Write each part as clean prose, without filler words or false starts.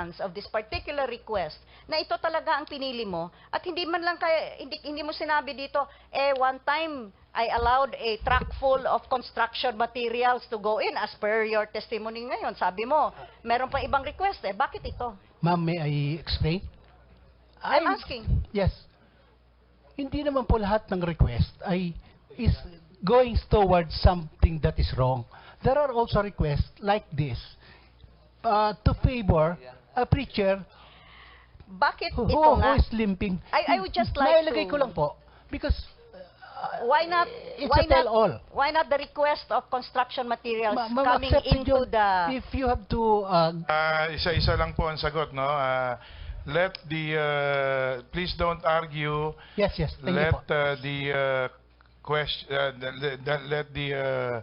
relevance of this particular request na ito talaga ang pinili mo at hindi man lang hindi mo sinabi dito, one time I allowed a truck full of construction materials to go in as per your testimony ngayon. Sabi mo, meron pa ibang request Bakit ito? Ma'am, may I explain? I'm asking. Yes. Hindi naman po lahat ng request is going towards something that is wrong. There are also requests like this to favor a preacher Bakit who ito nga? is limping. I would just like Nailagay to... ko lang po because Why not? it's a tell-all. Why not the request of construction materials Ma'am, coming accepted into yun. the? If you have to Isa-isa lang po ang sagot, no? Let the please don't argue. yes, thank you Let po. the question. Let the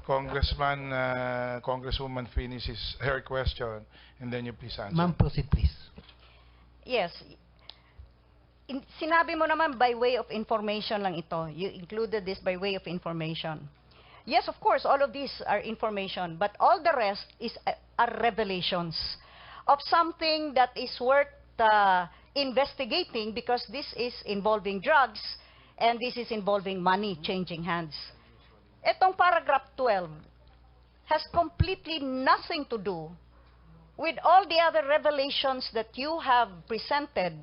congresswoman finish her question, and then you please answer. Ma'am, proceed please. Yes. Sinabi mo naman by way of information lang ito. You included this by way of information. Yes, of course, all of these are information, but all the rest are revelations of something that is worth investigating because this is involving drugs and this is involving money changing hands. Etong paragraph 12 has completely nothing to do with all the other revelations that you have presented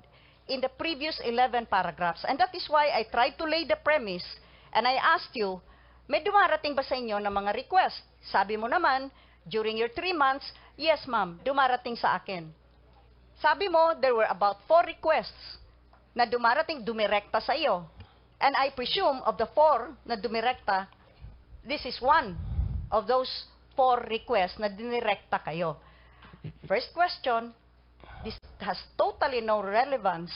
in the previous 11 paragraphs. And that is why I tried to lay the premise and I asked you, may dumarating ba sa inyo ng mga request? Sabi mo naman, during your 3 months, yes ma'am, dumarating sa akin. Sabi mo, there were about 4 requests na dumirekta sa iyo. And I presume of the 4 na dumirekta, this is one of those 4 requests na dinirekta kayo. First question, this has totally no relevance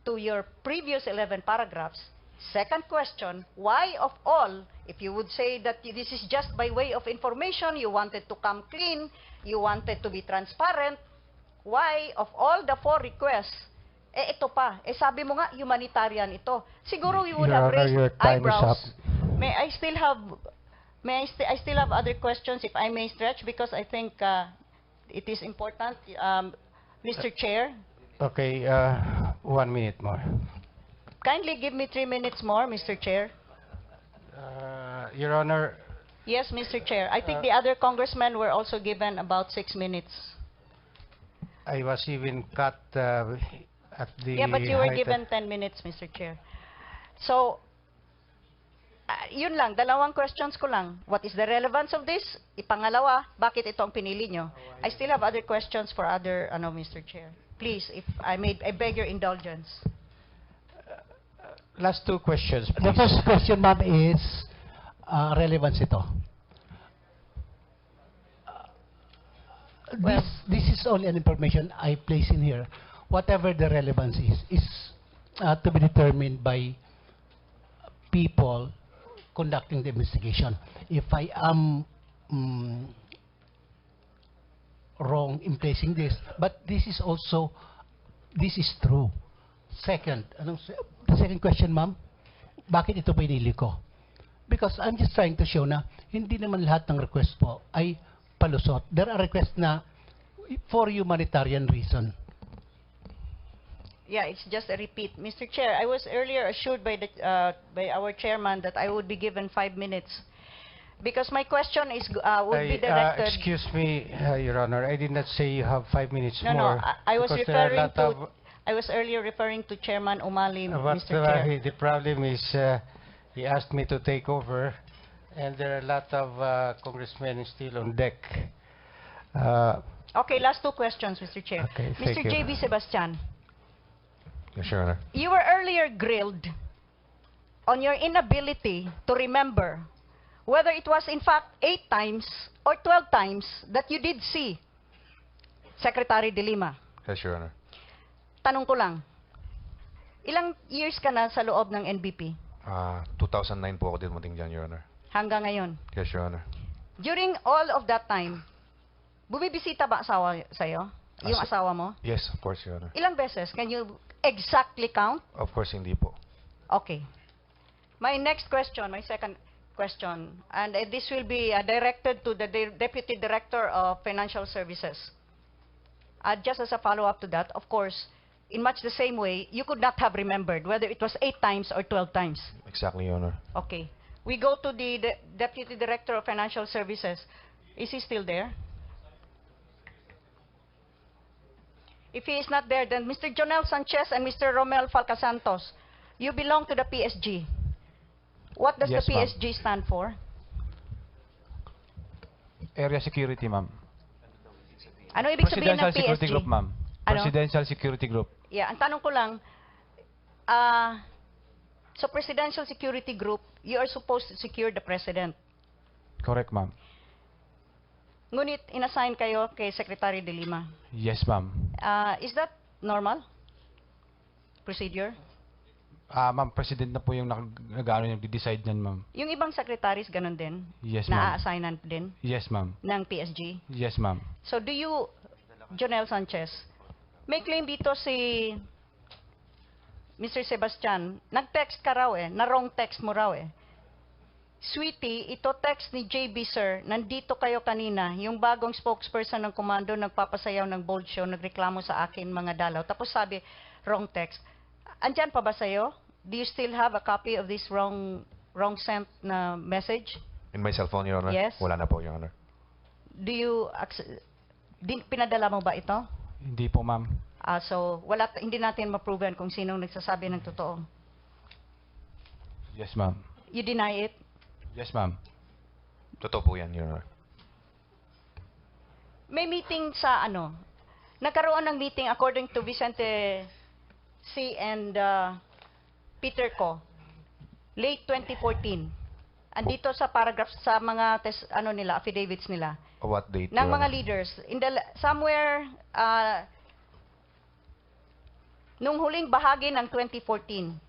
to your previous 11 paragraphs. Second question, why of all, if you would say that this is just by way of information, you wanted to come clean, you wanted to be transparent, why of all the 4 requests, ito pa, sabi mo nga, humanitarian ito. Siguro you would Your have Honor, raised your time is eyebrows. up. I still have other questions if I may stretch because I think it is important. Mr. Chair, Okay, 1 minute more. kindly give me 3 minutes more, Mr. Chair. Your Honor, Yes, Mr. Chair. I think the other congressmen were also given about 6 minutes. I was even cut at the Yeah, but you were height given 10 minutes, Mr. Chair. So, yun lang, 2 questions ko lang. What is the relevance of this? Ipangalawa, bakit ito ang pinili nyo? I still have other questions for other, Mr. Chair. Please, if I beg your indulgence. Last 2 questions, The please. first question, ma'am, is relevance ito. Well- This is only an information I place in here. Whatever the relevance is to be determined by people conducting the investigation. If I am wrong in placing this, but this is true. Second, the second question, ma'am, bakit ito pinili ko? Because I'm just trying to show na hindi naman lahat ng request po ay palusot. There are requests na for humanitarian reason. Yeah, it's just a repeat. Mr. Chair, I was earlier assured by our chairman that I would be given 5 minutes. Because my question is would be directed... Excuse me, Your Honor, I did not say you have 5 minutes No, more. I was because there are a referring lot to... of- I was earlier referring to Chairman Umali, But Mr. Chair. the problem is he asked me to take over, and there are a lot of congressmen still on deck. Okay, last 2 questions, Mr. Chair. Okay, Mr. thank you. J.B. Sebastian, Yes, Your Honor. you were earlier grilled on your inability to remember whether it was in fact 8 times or 12 times that you did see Secretary De Lima. Yes, Your Honor. Tanong ko lang, ilang years ka na sa loob ng NBP 2009 po ako dumating dyan, Your Honor. hanggang ngayon? Yes, Your Honor. During all of that time, bumibisita ba asawa sa'yo? Yung Asa- asawa mo? Yes, of course, Your Honor. Ilang beses? Can you exactly count? Of course, hindi po. Okay. My next question, my second question, and this will be directed to the Deputy Director of Financial Services. just as a follow-up to that, of course, in much the same way, you could not have remembered whether it was 8 times or 12 times. Exactly, Your Honor. Okay. We go to the Deputy Director of Financial Services. Is he still there? If he is not there, then Mr. Jonel Sanchez and Mr. Romel Falcasantos, you belong to the PSG. What does Yes, the ma'am. PSG stand for? Area Security, ma'am. Ano ibig sabihin ng Presidential Security PSG? Group, ma'am. Ano? Presidential Security Group. Yeah, ang tanong ko lang, so Presidential Security Group, you are supposed to secure the President. Correct, ma'am. Ngunit inassign kayo kay Secretary De Lima. Yes, ma'am. Is that normal procedure? Ma'am, President na po yung nag-decide niyan, ma'am. Yung ibang secretaries ganun din? Yes, ma'am. Na-assignan din Yes, ma'am. ng PSG? Yes, ma'am. So do you, Jonel Sanchez, may claim dito si Mr. Sebastian, nag-text ka raw na wrong text mo raw Sweetie, ito text ni JB sir, nandito kayo kanina, yung bagong spokesperson ng komando nagpapasayaw ng bold show, nagreklamo sa akin mga dalaw. Tapos sabi, wrong text. Andyan pa ba sa'yo? Do you still have a copy of this wrong sent na message? In my cell phone, Your Honor? Yes. Wala na po, Your Honor. Do you, pinadala mo ba ito? Hindi po, ma'am. So, hindi natin ma-proven kung sinong nagsasabi ng totoo. Yes, ma'am. You deny it? Yes, ma'am. Totoo po yan, Your Honor. May meeting sa nagkaroon ng meeting according to Vicente C. and Peter Co. Late 2014. Andito sa paragraph sa mga affidavits nila What date, ng Your mga Honor? leaders somewhere nung huling bahagi ng 2014.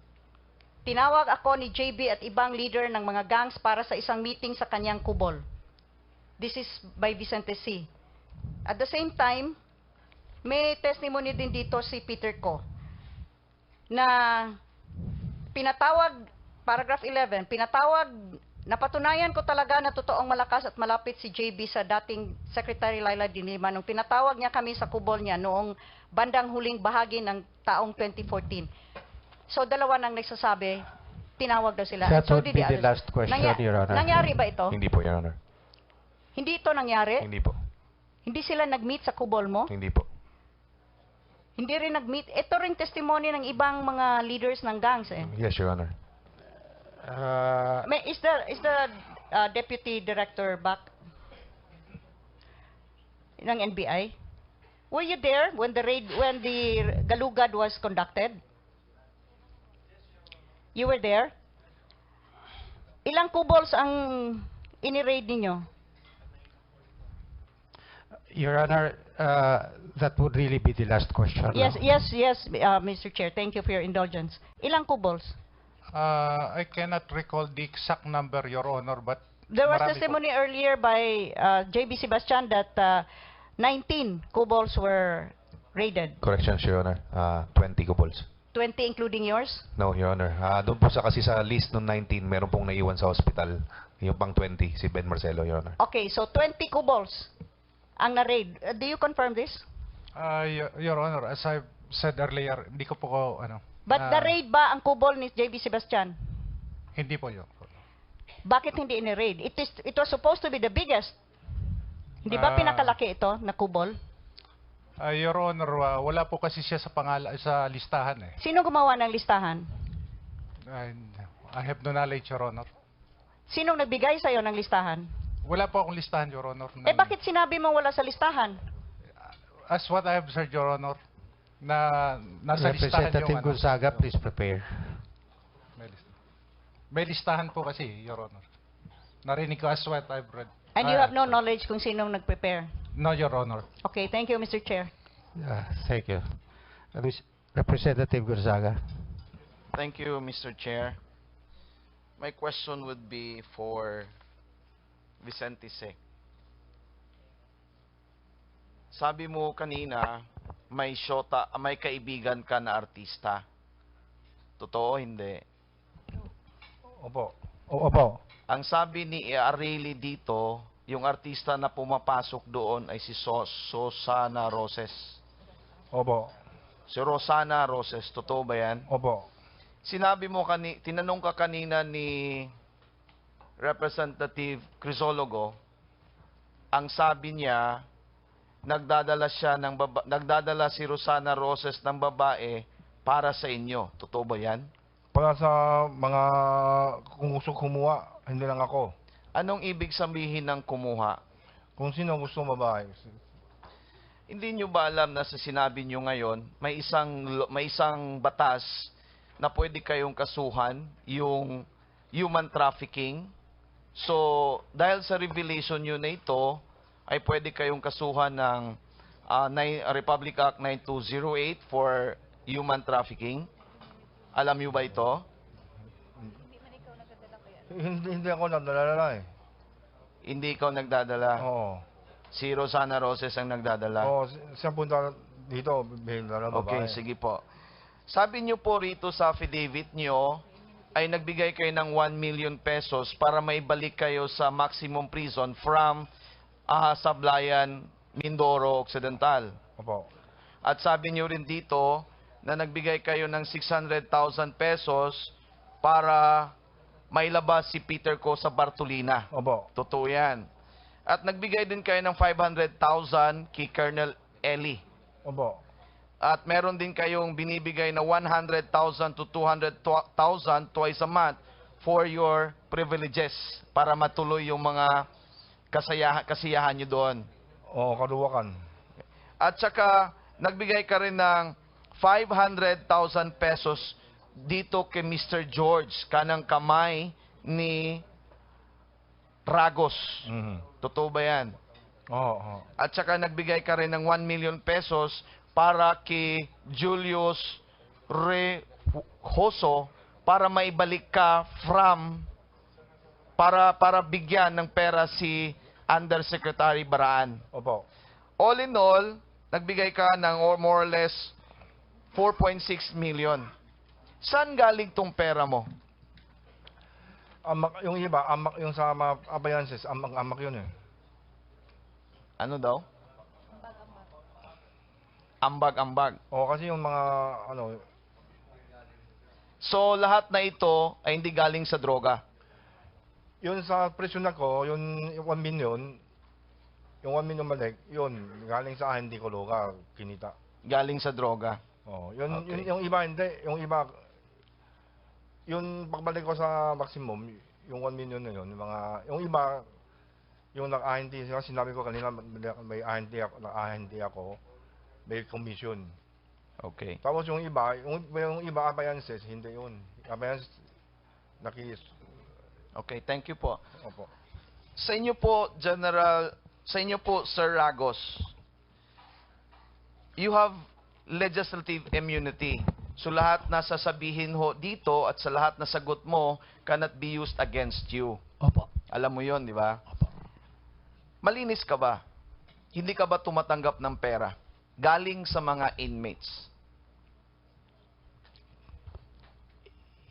Tinawag ako ni JB at ibang leader ng mga gangs para sa isang meeting sa kanyang kubol. This is by Vicente C. At the same time, may testimony din dito si Peter Co. Na pinatawag, paragraph 11, napatunayan ko talaga na totoong malakas at malapit si JB sa dating Secretary Laila de Lima nung pinatawag niya kami sa kubol niya noong bandang huling bahagi ng taong 2014. So, dalawa nang nagsasabi, tinawag daw sila. That So would did be the others. last question, Your Honor. Nangyari ba ito? Hindi po, Your Honor. Hindi ito nangyari? Hindi po. Hindi sila nag-meet sa kubol mo? Hindi po. Hindi rin nag-meet? Ito rin testimony ng ibang mga leaders ng gangs Yes, Your Honor. Is the Deputy Director back ng NBI? Were you there when the Galugad was conducted? You were there? Ilang kubols ang ini-raid ninyo? Your Honor, that would really be the last question. Yes, no? yes, Mr. Chair. Thank you for your indulgence. Ilang kubols? I cannot recall the exact number, Your Honor, but There was marami po. testimony earlier by JB Sebastian that 19 kubols were raided. Corrections, Your Honor. 20 kubols. 20 including yours? No, Your Honor. Doon po kasi sa list ng 19, meron pong naiwan sa hospital. Yung pang 20, si Ben Marcelo, Your Honor. Okay, so 20 kubols ang na-raid. Do you confirm this? Your Honor, as I said earlier, hindi ko po But na-raid ba ang kubol ni JB Sebastian? hindi po, Your Honor. Bakit hindi ini-raid? It was supposed to be the biggest. Hindi ba pinakalaki ito na kubol? Your Honor, wala po kasi siya sa listahan Sino gumawa ng listahan? I have no knowledge, Your Honor. Sinong nagbigay sa'yo ng listahan? Wala po akong listahan, Your Honor. Bakit sinabi mo wala sa listahan? As what I have said, Your Honor, na nasa listahan Representative yung Gonzaga, please prepare. May listahan po kasi, Your Honor. Narinig ko as what I've read. And you have no knowledge kung sinong nag-prepare? No, Your Honor. Okay, thank you, Mr. Chair. Thank you. Representative Gonzaga. Thank you, Mr. Chair. My question would be for Vicente C. Sabi mo kanina, may kaibigan ka na artista. Totoo, hindi? Opo. Opo. Ang sabi ni Areli dito, yung artista na pumapasok doon ay si Susana Roses. Opo. Si Rosana Roses, totoo ba yan? Opo. Sinabi mo, tinanong ka kanina ni Representative Crisologo, ang sabi niya, nagdadala si Rosana Roses ng babae para sa inyo. Totoo ba yan? Para sa mga kung gusto kumuha, hindi lang ako. Anong ibig sabihin ng kumuha? Kung sino gusto babae. Hindi nyo ba alam na sa sinabi nyo ngayon, may isang batas na pwede kayong kasuhan, yung human trafficking? So, dahil sa revelation nyo na ito, ay pwede kayong kasuhan ng Republic Act 9208 for human trafficking. Alam nyo ba ito? Hindi ako nadalala eh. Hindi ikaw nagdadala. Oo. Si Rosana Roses ang nagdadala. Oo, siya punta dito, bilhin na babae. Okay, sige po. Sabi nyo po rito sa affidavit nyo, ay nagbigay kayo ng 1 million pesos para maibalik kayo sa maximum prison from Sablayan, Mindoro Occidental. Opo. At sabi nyo rin dito na nagbigay kayo ng 600,000 pesos para mailabas si Peter Ko sa Bartolina. Opo. Totoo yan. At nagbigay din kayo ng 500,000 kay Colonel Eli. Opo. At meron din kayong binibigay na 100,000 to 200,000 twice a month for your privileges para matuloy yung mga kasiyahan nyo doon. Oo, kaduwakan. At saka, nagbigay ka rin ng 500,000 pesos dito kay Mr. George, kanang kamay ni Ragos. Totoo ba yan? Oo. At saka nagbigay ka rin ng 1 million pesos para kay Julius Rehoso para maibalik ka para bigyan ng pera si Undersecretary Baraan. Opo. All in all, nagbigay ka ng more or less 4.6 million. Saan galing tong pera mo? Yung iba, yung sa mga appliances, amak yun eh. Ano daw? Ambag-ambag. Oo, kasi yung mga, So, lahat na ito ay hindi galing sa droga. yun sa presyon ako, yung 1 million, yung 1 million balik, yun, galing sa akin, hindi ko lugar, kinita. Galing sa droga. Oo, yun, Okay. yung iba, hindi, yung iba, yung pagbalik ko sa maximum, yung 1 million na yun, yung iba, yung nag-INT, sinabi ko kanina, may INT ako, may commission. Okay. Tapos yung iba, yung iba appliances, hindi yun. Appliances, Okay, thank you po. opo. Sa inyo po, Sir Ragos, you have legislative immunity. So lahat na sasabihin ho dito at sa lahat na sagot mo cannot be used against you. Opo. Alam mo yon, di ba? Opo. Malinis ka ba? Hindi ka ba tumatanggap ng pera galing sa mga inmates?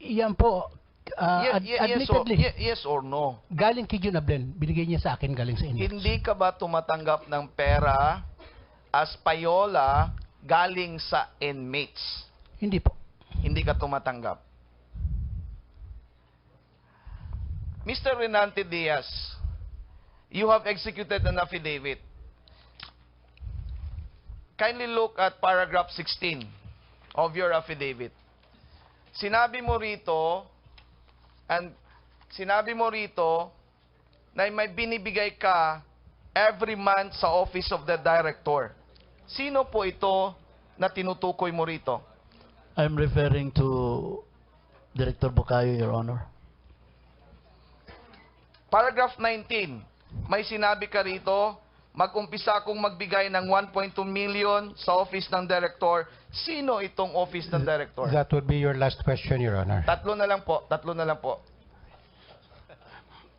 Yan po, admittedly, Yes or no? galing kay Jun Ablen, binigay niya sa akin galing sa inyo. Hindi ka ba tumatanggap ng pera as payola galing sa inmates? Hindi po. Hindi ka tumatanggap. Mr. Renante Diaz, you have executed an affidavit. Kindly look at paragraph 16 of your affidavit. Sinabi mo rito na may binibigay ka every month sa Office of the Director. Sino po ito na tinutukoy mo rito? I'm referring to Director Bukayo, Your Honor. Paragraph 19, may sinabi ka rito, mag-umpisa akong magbigay ng 1.2 million sa Office ng Director. Sino itong Office ng Director? That would be your last question, Your Honor. Tatlo na lang po.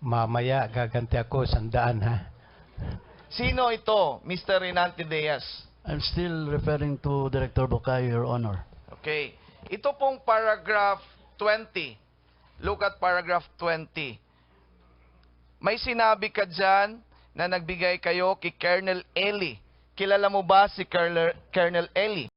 Mamaya, gaganti ako 100, ha? Sino ito, Mr. Renante Diaz? I'm still referring to Director Bukayo, Your Honor. Okay. Ito pong paragraph 20. Look at paragraph 20. May sinabi ka dyan na nagbigay kayo kay Colonel Eli kilala mo ba si Colonel Eli?